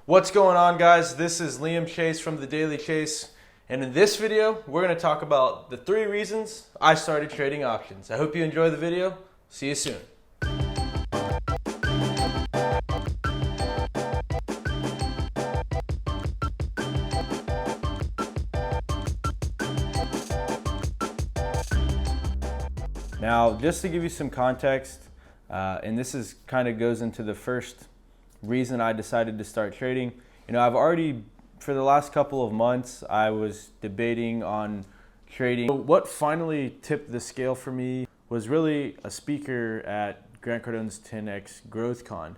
What's going on, guys? This is Liam Chase from The Daily Chase, and in this video we're going to talk about the 3 reasons I started trading options. I hope you enjoy the video. See you soon. Now, just to give you some context, and this is kind of goes into the first reason I decided to start trading. I've already, for the last couple of months, I was debating on trading. What finally tipped the scale for me was really a speaker at Grant Cardone's 10X Growth Con.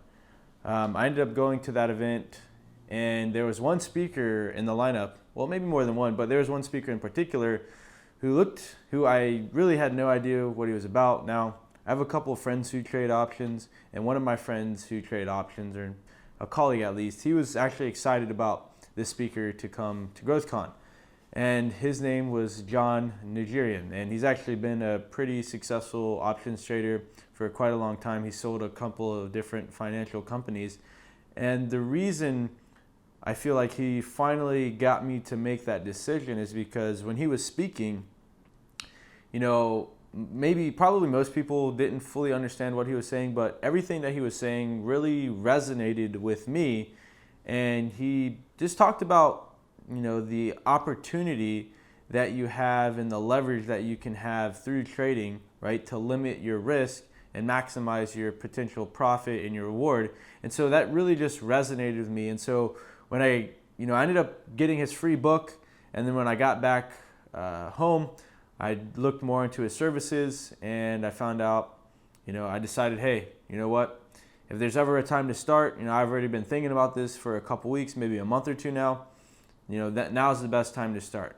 I ended up going to that event, and there was one speaker in the lineup, well, maybe more than one, but there was one speaker in particular who I really had no idea what he was about. Now, I have a couple of friends who trade options, and one of my friends who trade options, or a colleague at least, he was actually excited about this speaker to come to GrowthCon. And his name was John Nigerian, and he's actually been a pretty successful options trader for quite a long time. He sold a couple of different financial companies. And the reason I feel like he finally got me to make that decision is because when he was speaking, probably most people didn't fully understand what he was saying, but everything that he was saying really resonated with me. And he just talked about, the opportunity that you have and the leverage that you can have through trading, right, to limit your risk and maximize your potential profit and your reward. And so that really just resonated with me. And so when I ended up getting his free book, and then when I got back home, I looked more into his services, and I found out, I decided, hey, you know what? If there's ever a time to start, I've already been thinking about this for a couple weeks, maybe a month or two now. That now's the best time to start.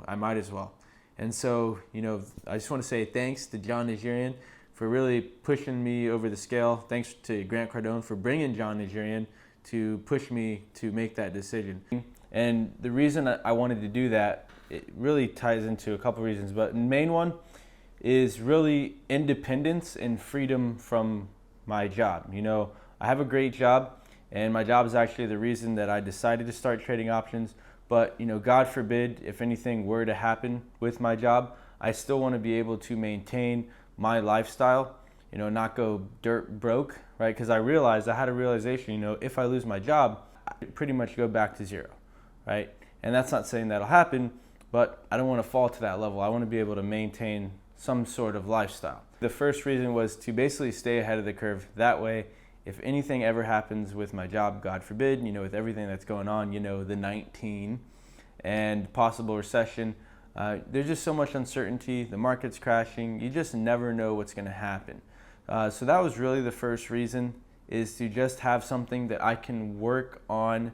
I might as well. And so, I just want to say thanks to John Nigerian for really pushing me over the scale. Thanks to Grant Cardone for bringing John Nigerian to push me to make that decision. And the reason I wanted to do that, it really ties into a couple reasons, but the main one is really independence and freedom from my job. I have a great job, and my job is actually the reason that I decided to start trading options. But, God forbid, if anything were to happen with my job, I still want to be able to maintain my lifestyle, not go dirt broke, right? Because I had a realization, if I lose my job, I pretty much go back to zero, right? And that's not saying that'll happen, but I don't want to fall to that level. I want to be able to maintain some sort of lifestyle. The first reason was to basically stay ahead of the curve. That way, if anything ever happens with my job, God forbid, with everything that's going on, the 19 and possible recession, there's just so much uncertainty. The market's crashing. You just never know what's going to happen. So that was really the first reason, is to just have something that I can work on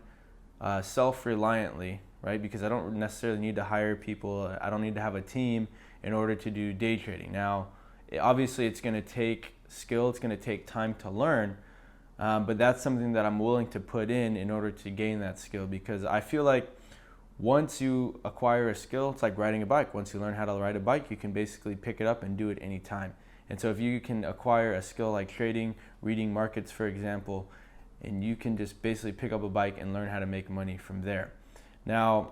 self-reliantly, right? Because I don't necessarily need to hire people. I don't need to have a team in order to do day trading. Now, obviously it's going to take skill. It's going to take time to learn. But that's something that I'm willing to put in order to gain that skill, because I feel like once you acquire a skill, it's like riding a bike. Once you learn how to ride a bike, you can basically pick it up and do it anytime. And so if you can acquire a skill like trading, reading markets, for example, and you can just basically pick up a bike and learn how to make money from there. Now,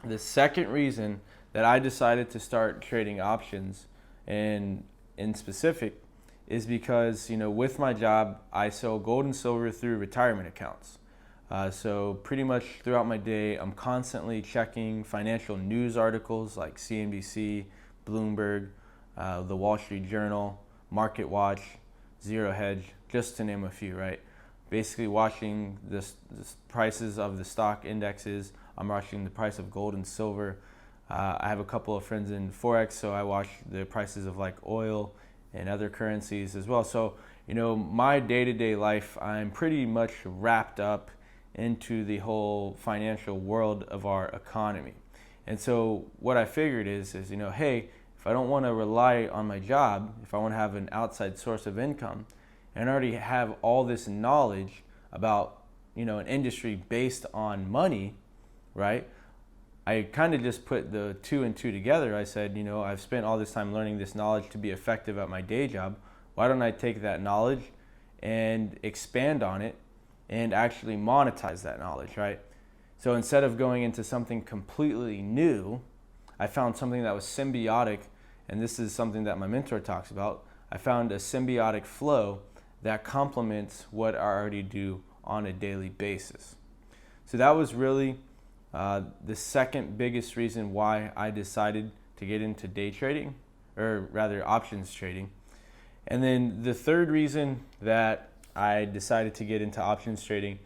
the second reason that I decided to start trading options, and in specific, is because, with my job, I sell gold and silver through retirement accounts. So pretty much throughout my day, I'm constantly checking financial news articles like CNBC, Bloomberg, the Wall Street Journal, Market Watch, Zero Hedge, just to name a few, right? Basically watching the prices of the stock indexes. I'm watching the price of gold and silver. I have a couple of friends in Forex, so I watch the prices of like oil and other currencies as well. So, my day-to-day life, I'm pretty much wrapped up into the whole financial world of our economy. And so what I figured is hey, if I don't want to rely on my job, if I want to have an outside source of income, and I already have all this knowledge about, an industry based on money, right? I kind of just put the 2 and 2 together. I said, I've spent all this time learning this knowledge to be effective at my day job. Why don't I take that knowledge and expand on it and actually monetize that knowledge, right? So instead of going into something completely new, I found something that was symbiotic, and this is something that my mentor talks about. I found a symbiotic flow that complements what I already do on a daily basis. So that was really the second biggest reason why I decided to get into day trading, or rather options trading. And then the third reason that I decided to get into options trading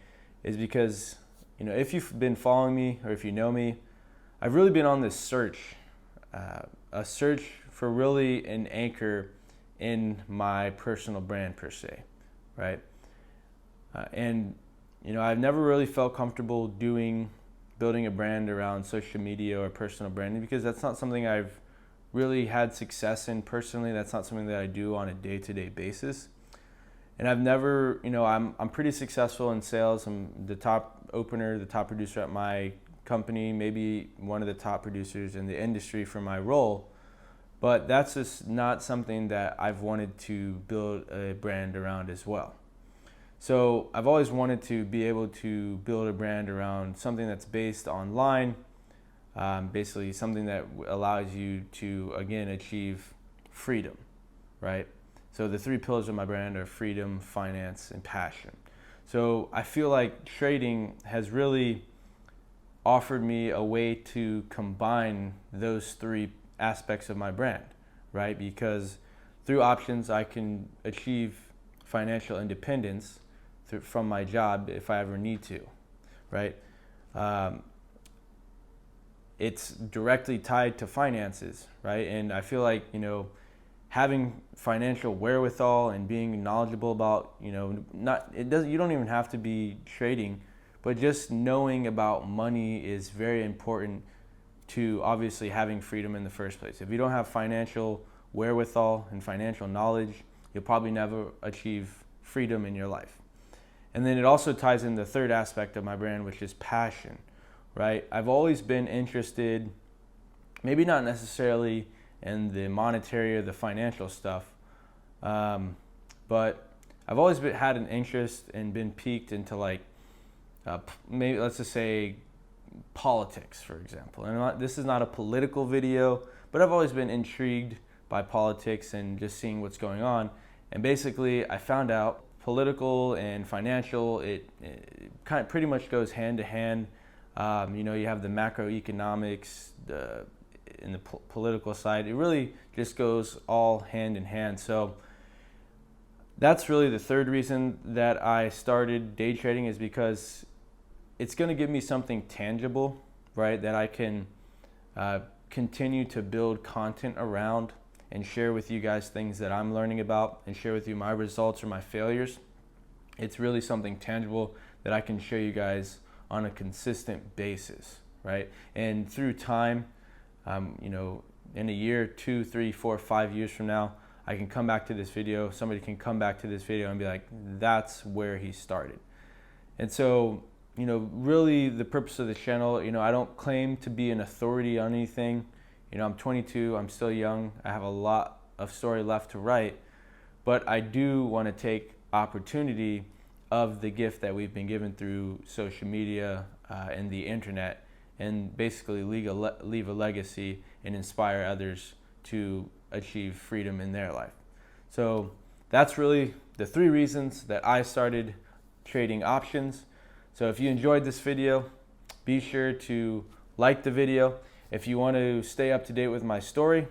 is because, if you've been following me or if you know me, I've really been on this search, a search for really an anchor in my personal brand per se, right? And I've never really felt comfortable building a brand around social media or personal branding, because that's not something I've really had success in personally. That's not something that I do on a day-to-day basis. And I've never, I'm pretty successful in sales. I'm the top opener, the top producer at my company, maybe one of the top producers in the industry for my role. But that's just not something that I've wanted to build a brand around as well. So I've always wanted to be able to build a brand around something that's based online, basically something that allows you to, again, achieve freedom, right? So the three pillars of my brand are freedom, finance, and passion. So I feel like trading has really offered me a way to combine those three aspects of my brand, right? Because through options, I can achieve financial independence from my job if I ever need to, right? It's directly tied to finances, right? And I feel like, having financial wherewithal and being knowledgeable about, you don't even have to be trading, but just knowing about money is very important to obviously having freedom in the first place. If you don't have financial wherewithal and financial knowledge, you'll probably never achieve freedom in your life. And then it also ties in the third aspect of my brand, which is passion, right? I've always been interested, maybe not necessarily in the monetary or the financial stuff, but I've always had an interest and been piqued into maybe let's just say politics, for example. And this is not a political video, but I've always been intrigued by politics and just seeing what's going on. And basically, I found out political and financial, it kind of pretty much goes hand to hand. You have the macroeconomics, in the political side. It really just goes all hand in hand. So that's really the third reason that I started day trading, is because it's going to give me something tangible, right, that I can continue to build content around and share with you guys things that I'm learning about and share with you my results or my failures. It's really something tangible that I can show you guys on a consistent basis, right? And through time, in a year, 2, 3, 4, 5 years from now, I can come back to this video. Somebody can come back to this video and be like, that's where he started. And so, really the purpose of the channel, I don't claim to be an authority on anything. I'm 22, I'm still young. I have a lot of story left to write, but I do want to take opportunity of the gift that we've been given through social media and the internet, and basically leave a legacy and inspire others to achieve freedom in their life. So that's really the three reasons that I started trading options. So if you enjoyed this video, be sure to like the video. If you want to stay up to date with my story,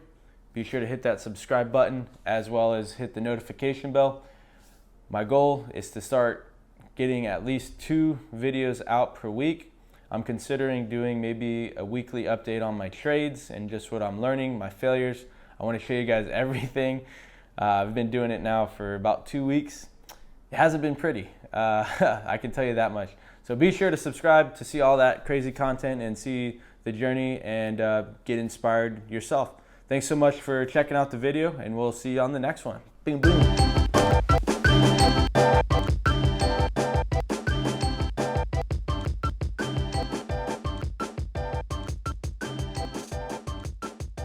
be sure to hit that subscribe button as well as hit the notification bell. My goal is to start getting at least 2 videos out per week. I'm considering doing maybe a weekly update on my trades and just what I'm learning, my failures. I want to show you guys everything. I've been doing it now for about 2 weeks. It hasn't been pretty, I can tell you that much. So be sure to subscribe to see all that crazy content and see the journey and get inspired yourself. Thanks so much for checking out the video, and we'll see you on the next one. Boom, boom.